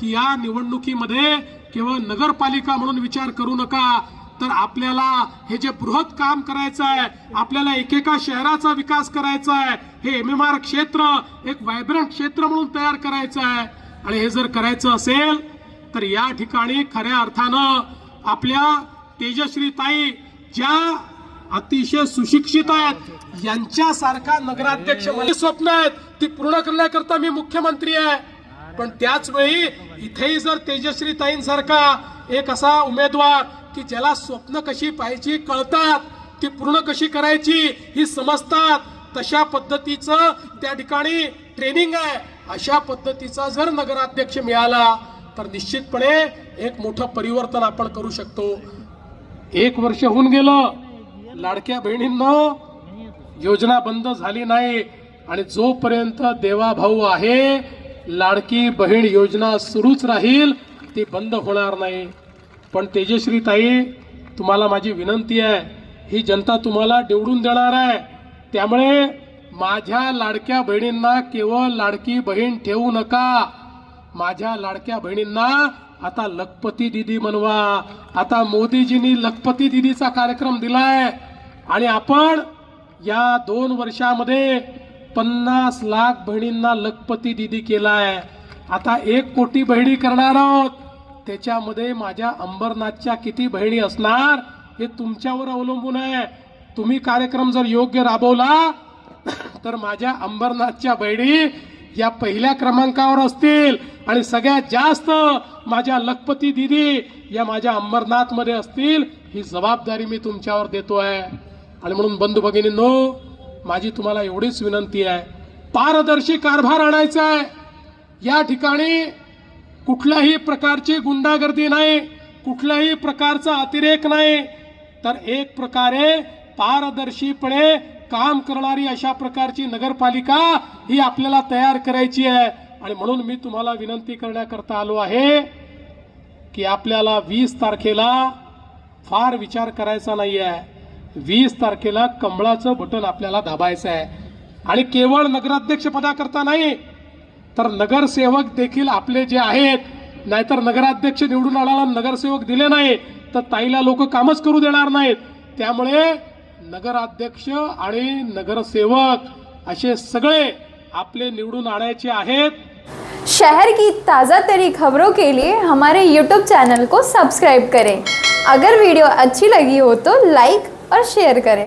की या निवडणुकीमध्ये केवळ नगरपालिका म्हणून विचार करू नका, तर आपल्याला हे जे बृहत काम करायचं आहे, आपल्याला एकेका शहराचा विकास करायचा आहे, हे MMR क्षेत्र एक व्हायब्रंट क्षेत्र म्हणून तयार करायचं आहे. आणि हे जर करायचं असेल तर या ठिकाणी खऱ्या अर्थानं आपल्या तेजश्री ताई ज्या अतिशय सुशिक्षित आहेत यांच्यासारखा नगराध्यक्ष माझी स्वप्न आहेत ती पूर्ण करण्याकरता मी मुख्यमंत्री आहे. पण त्याच वेळी इथेही जर तेजश्री ताईंसारखा एक असा उमेदवार की ज्याला स्वप्न कशी पाहायची कळतात, ती पूर्ण कशी करायची ही समजतात, तशा पद्धतीचं त्या ठिकाणी ट्रेनिंग आहे, अशा पद्धतीचा जर नगराध्यक्ष मिळाला तर निश्चितपणे एक मोठं परिवर्तन आपण करू शकतो. 1 वर्ष होऊन गेलं, लाडक्या बहिणींना योजना बंद झाली नाही आणि जोपर्यंत देवाभाऊ आहे लाडकी बहीण योजना सुरूच राहील, ती बंद होणार नाही. पण तेजश्री ताई, तुम्हाला माझी विनंती आहे, ही जनता तुम्हाला निवडून देणार आहे, त्यामुळे माझ्या लाडक्या बहिणींना केवळ लाडकी बहीण ठेवू नका. माझ्या लाडक्या बहिणींना आता लखपती दीदी बनवा. आता मोदीजींनी लखपती दीदीचा कार्यक्रम दिलाय आणि आपण या 2 वर्षामध्ये 50 लाख बहिणींना लखपती दीदी केलाय. आता 1 कोटी बहिणी करणार आहोत. त्याच्यामध्ये माझ्या अंबरनाथच्या किती बहिणी असणार हे तुमच्यावर अवलंबून आहे. तुम्ही कार्यक्रम जर योग्य राबवला तर माझ्या अंबरनाथच्या बहिणी या पहिल्या क्रमांकावर असतील आणि सगळ्यात जास्त माझ्या लखपती दीदी या माझ्या अंबरनाथ मध्ये असतील. ही जबाबदारी मी तुमच्यावर देतोय. आणि म्हणून बंधू भगिनींनो, माझी तुम्हाला एवढीच विनंती आहे, पारदर्शी कारभार आणायचा आहे. या ठिकाणी कुठल्याही प्रकारची गुंडागर्दी नाही, कुठल्याही प्रकारचा अतिरेक नाही, तर एक प्रकारे पारदर्शीपणे काम करणारी अशा प्रकारची नगरपालिका ही आपल्याला तयार करायची आहे. आणि म्हणून मी तुम्हाला विनंती करण्याकरता आलो आहे की आपल्याला 20 तारखेला फार विचार करायचा नाही आहे. 20 तारखेला कमळाचं बटन आपल्याला दाबायचं आहे. आणि केवळ नगराध्यक्ष पदाकरता नाही, तर नगरसेवक देखील आपले जे आहेत, नाहीतर नगराध्यक्ष निवडून आणायला नगरसेवक दिले नाही तर ताईला लोक कामच करू देणार नाहीत. त्यामुळे नगराध्यक्ष आणि नगरसेवक असे सगळे आपले निवडून आणायचे आहेत. शहर की ताज़ा तरी खबरों के लिए हमारे YouTube चैनल को सब्सक्राइब करें. अगर वीडियो अच्छी लगी हो तो लाइक और शेयर करें.